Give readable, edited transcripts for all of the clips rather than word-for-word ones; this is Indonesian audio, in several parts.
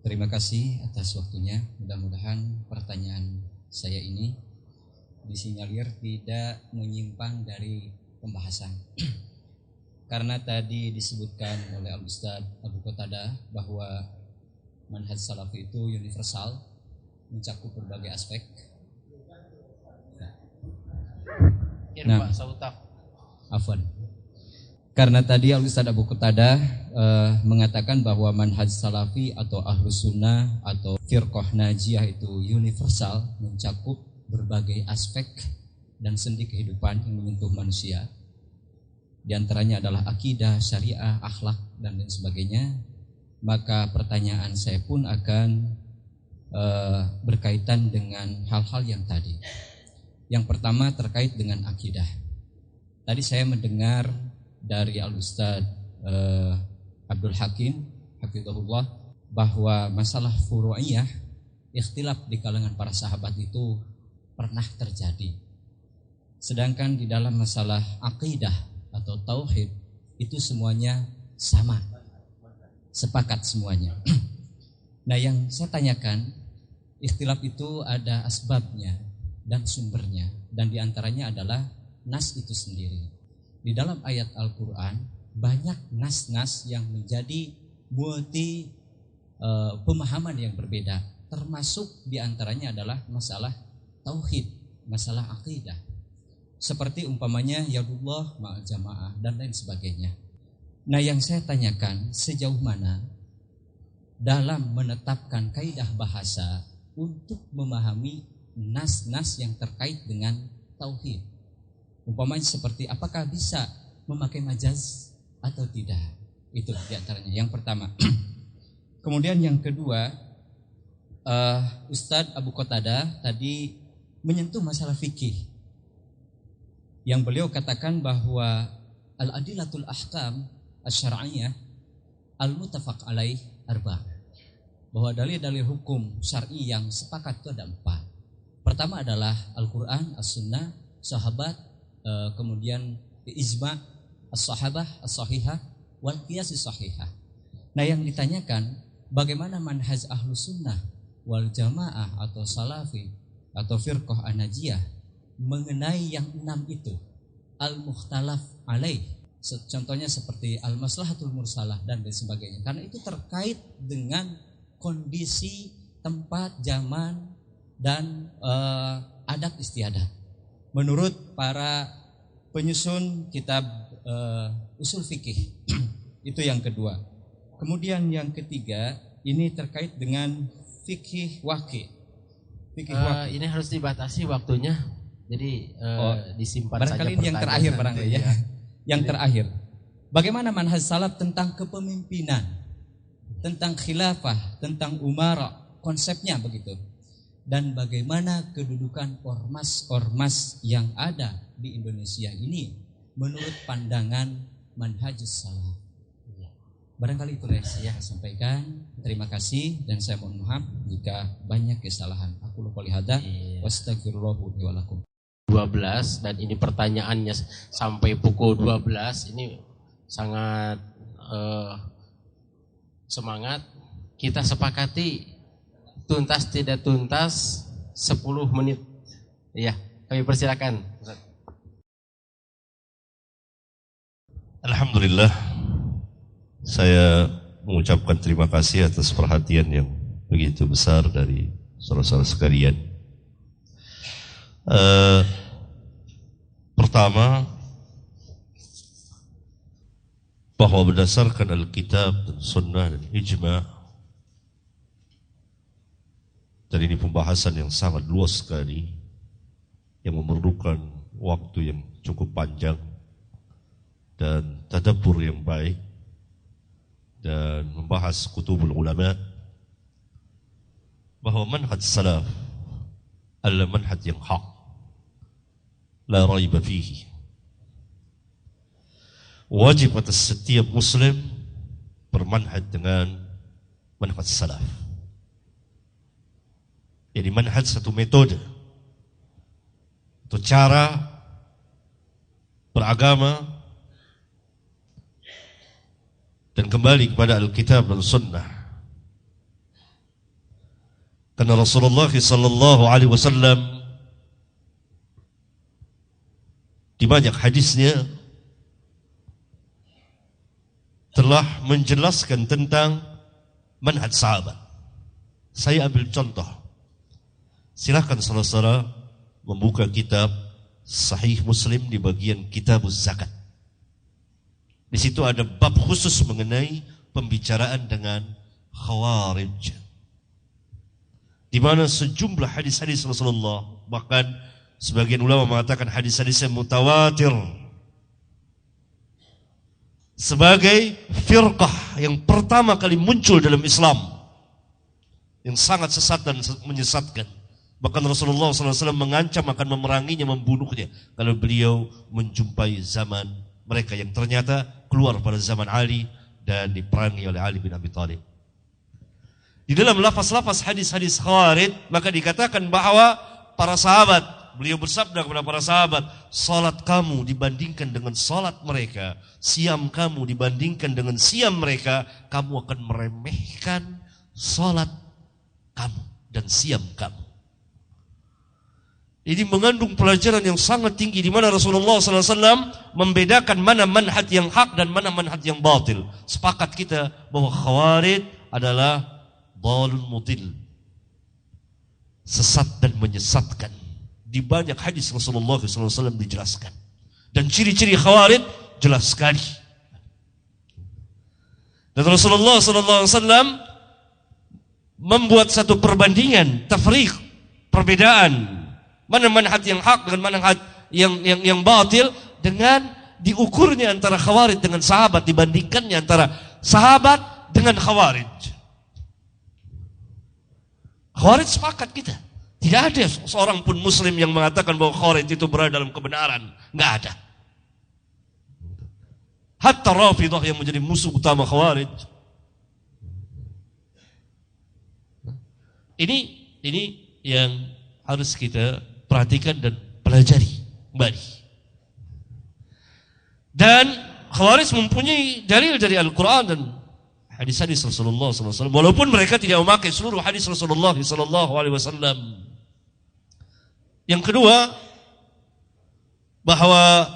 Terima kasih atas waktunya. Mudah-mudahan pertanyaan saya ini disinyalir tidak menyimpang dari pembahasan. Karena tadi disebutkan oleh Al-Ustadz Abu Qatadah bahwa manhaj salafi itu universal, mencakup berbagai aspek. Nah, afwan. Karena tadi Al-Ustadz Abu Qatadah mengatakan bahwa manhaj salafi atau ahlus sunnah atau firqah najiyah itu universal, mencakup berbagai aspek dan sendi kehidupan yang menyentuh manusia. Di antaranya adalah akidah, syariah, akhlak, dan lain sebagainya. Maka pertanyaan saya pun akan berkaitan dengan hal-hal yang tadi. Yang pertama terkait dengan akidah. Tadi saya mendengar dari Al-Ustadz Abdul Hakim hafizahullah bahwa masalah furu'iyah, ikhtilaf di kalangan para sahabat itu pernah terjadi. Sedangkan di dalam masalah akidah atau tauhid itu semuanya sama, sepakat semuanya. Nah, yang saya tanyakan, ikhtilaf itu ada asbabnya dan sumbernya, dan diantaranya adalah nas itu sendiri. Di dalam ayat Al-Quran banyak nas-nas yang menjadi multi pemahaman yang berbeda, termasuk diantaranya adalah masalah tauhid, masalah akidah, seperti umpamanya yadullah ma'al jamaah dan lain sebagainya. Nah, yang saya tanyakan, sejauh mana dalam menetapkan kaidah bahasa untuk memahami nas-nas yang terkait dengan tauhid, umpamanya seperti apakah bisa memakai majaz atau tidak, itu diantaranya yang pertama. Kemudian yang kedua, Ustadz Abu Qatadah tadi menyentuh masalah fikih, yang beliau katakan bahwa al-adilatul ahkam asy-syar'iyyah al-muttafaq alaih arba', bahwa dalil-dalil hukum syar'i yang sepakat itu ada 4. Pertama adalah Al-Quran, As-Sunnah, sahabat, kemudian ijma' as-sahabah as-sahihah wal qiyas as-sahihah. Nah, yang ditanyakan bagaimana manhaj ahlus sunnah wal jamaah atau salafi atau firqah an-najiyah mengenai yang 6 itu, al-mukhtalaf alaih, contohnya seperti al-maslahatul mursalah dan lain sebagainya, karena itu terkait dengan kondisi, tempat, zaman dan adat istiadat menurut para penyusun kitab usul fikih. Itu yang kedua. Kemudian yang ketiga, ini terkait dengan fikih waqi'. Ini harus dibatasi waktunya, jadi disimpan barangkali saja. Yang terakhir barangkali ya. Yang terakhir, bagaimana manhaj salaf tentang kepemimpinan, tentang khilafah, tentang umara, konsepnya begitu. Dan bagaimana kedudukan ormas-ormas yang ada di Indonesia ini menurut pandangan manhajus salaf. Barangkali itu yang saya sampaikan. Terima kasih dan saya mohon maaf jika banyak kesalahan. Aku qouli hadza wa astaghfirullah li wa lakum. 12 dan ini pertanyaannya sampai pukul 12, ini sangat semangat. Kita sepakati tuntas tidak tuntas 10 menit. Iya, kami persilakan. Alhamdulillah, saya mengucapkan terima kasih atas perhatian yang begitu besar dari saudara-saudara sekalian. Pertama, bahwa berdasarkan Alkitab dan Sunnah dan Ijma', dan ini pembahasan yang sangat luas sekali, yang memerlukan waktu yang cukup panjang dan tadabbur yang baik, dan membahas kutubul ulama, bahwa manhaj salaf adalah manhaj yang hak, la raiba fihi. Wajib atas setiap muslim bermanhaj dengan manhaj salaf. Jadi manhaj satu metode atau cara beragama dan kembali kepada Alkitab dan Sunnah Karena Rasulullah sallallahu alaihi wasallam di banyak hadisnya telah menjelaskan tentang manhaj sahabat. Saya ambil contoh. Silakan saudara-saudara membuka kitab Sahih Muslim di bagian Kitabuz Zakat. Di situ ada bab khusus mengenai pembicaraan dengan Khawarij. Di mana sejumlah hadis-hadis Rasulullah, bahkan sebagian ulama mengatakan hadis-hadisnya mutawatir, sebagai firqah yang pertama kali muncul dalam Islam, yang sangat sesat dan menyesatkan. Bahkan Rasulullah SAW mengancam akan memeranginya, membunuhnya kalau beliau menjumpai zaman mereka yang ternyata keluar pada zaman Ali dan diperangi oleh Ali bin Abi Thalib. Di dalam lafaz-lafaz hadis-hadis Khawarij maka dikatakan bahwa para sahabat, beliau bersabda kepada para sahabat, salat kamu dibandingkan dengan salat mereka, siam kamu dibandingkan dengan siam mereka, kamu akan meremehkan salat kamu dan siam kamu. Ini mengandung pelajaran yang sangat tinggi di mana Rasulullah SAW membedakan mana manhaj yang hak dan mana manhaj yang batil. Sepakat kita bahwa Khawarij adalah dhalun mudil, sesat dan menyesatkan. Di banyak hadis Rasulullah SAW dijelaskan. Dan ciri-ciri Khawarij jelas sekali. Dan Rasulullah SAW membuat satu perbandingan, tafriq, perbedaan mana manhaj yang hak dengan manhaj yang batil, dengan diukurnya antara Khawarij dengan sahabat, dibandingkannya antara sahabat dengan Khawarij. Khawarij sepakat kita. Tidak ada seorang pun muslim yang mengatakan bahwa Khawarij itu berada dalam kebenaran. Enggak ada. Hatta Rafidah yang menjadi musuh utama Khawarij. Ini yang harus kita perhatikan dan pelajari kembali. Dan Khawarij mempunyai dalil dari Al-Quran dan hadis-hadis Rasulullah SAW, walaupun mereka tidak memakai seluruh hadis Rasulullah SAW. Yang kedua, bahwa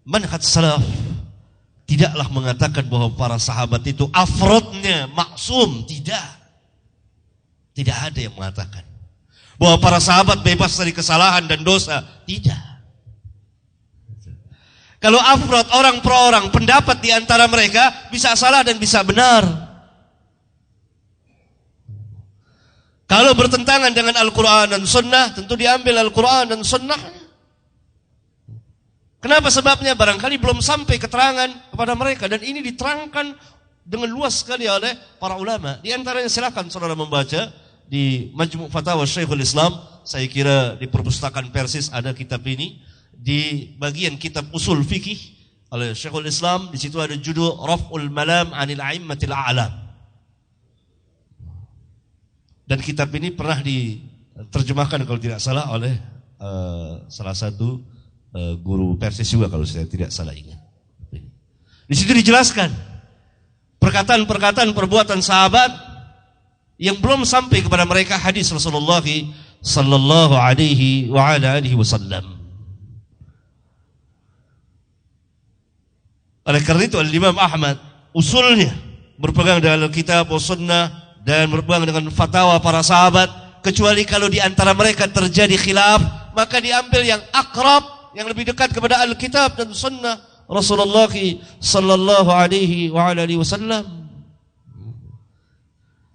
manhaj salaf tidaklah mengatakan bahwa para sahabat itu afrodnya maksum. Tidak ada yang mengatakan bahwa para sahabat bebas dari kesalahan dan dosa. Tidak. Kalau afrod, orang per orang, pendapat di antara mereka bisa salah dan bisa benar. Kalau bertentangan dengan Al-Quran dan Sunnah, tentu diambil Al-Quran dan Sunnah. Kenapa sebabnya? Barangkali belum sampai keterangan kepada mereka. Dan ini diterangkan dengan luas sekali oleh para ulama. Di antaranya silakan saudara membaca di Majmu' Fatawa Syekhul Islam. Saya kira di perpustakaan Persis ada kitab ini. Di bagian kitab usul fikih oleh Syekhul Islam, di situ ada judul Raf'ul Malam 'anil A'immatil A'lam. Dan kitab ini pernah diterjemahkan kalau tidak salah oleh salah satu guru Persis juga kalau saya tidak salah ingat. Di situ dijelaskan perkataan-perkataan perbuatan sahabat yang belum sampai kepada mereka hadis Rasulullah sallallahu alaihi wa ala alihi wasallam. Oleh karena itu Al-Imam Ahmad usulnya berpegang dengan Alkitab wa Sunnah dan berpegang dengan fatwa para sahabat, kecuali kalau di antara mereka terjadi khilaf, maka diambil yang akrab, yang lebih dekat kepada Alkitab dan Sunnah Rasulullah sallallahu alaihi wa alihi wasallam.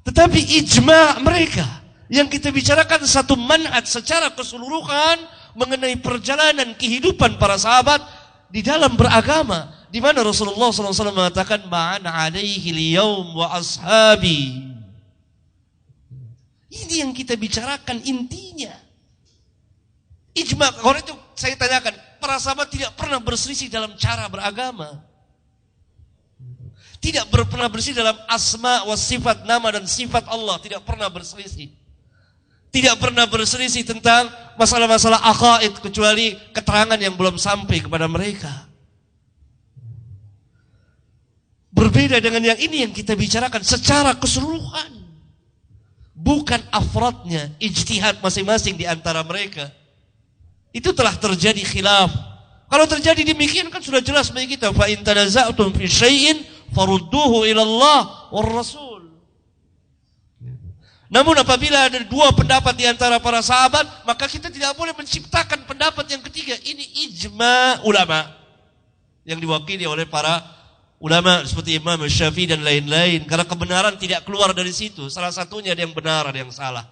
Tetapi ijma' mereka yang kita bicarakan satu manhaj secara keseluruhan mengenai perjalanan kehidupan para sahabat di dalam beragama, di mana Rasulullah SAW mengatakan ma'ana alaihi al-yawm wa ashabi. Ini yang kita bicarakan intinya. Ijma' orang itu saya tanyakan, para sahabat tidak pernah berselisih dalam cara beragama. Tidak pernah berselisih dalam asma wa sifat, nama dan sifat Allah, tidak pernah berselisih. Tidak pernah berselisih tentang masalah-masalah aqaid, kecuali keterangan yang belum sampai kepada mereka. Berbeda dengan yang ini yang kita bicarakan secara keseluruhan. Bukan afradnya, ijtihad masing-masing di antara mereka. Itu telah terjadi khilaf. Kalau terjadi demikian kan sudah jelas bagi kita. Fa in tanaza'tum fi syai'in farudduhu ila Allah war Rasul. Namun apabila ada dua pendapat di antara para sahabat, maka kita tidak boleh menciptakan pendapat yang ketiga. Ini ijma ulama yang diwakili oleh para ulama seperti Imam Syafi'i dan lain-lain. Karena kebenaran tidak keluar dari situ. Salah satunya ada yang benar, ada yang salah.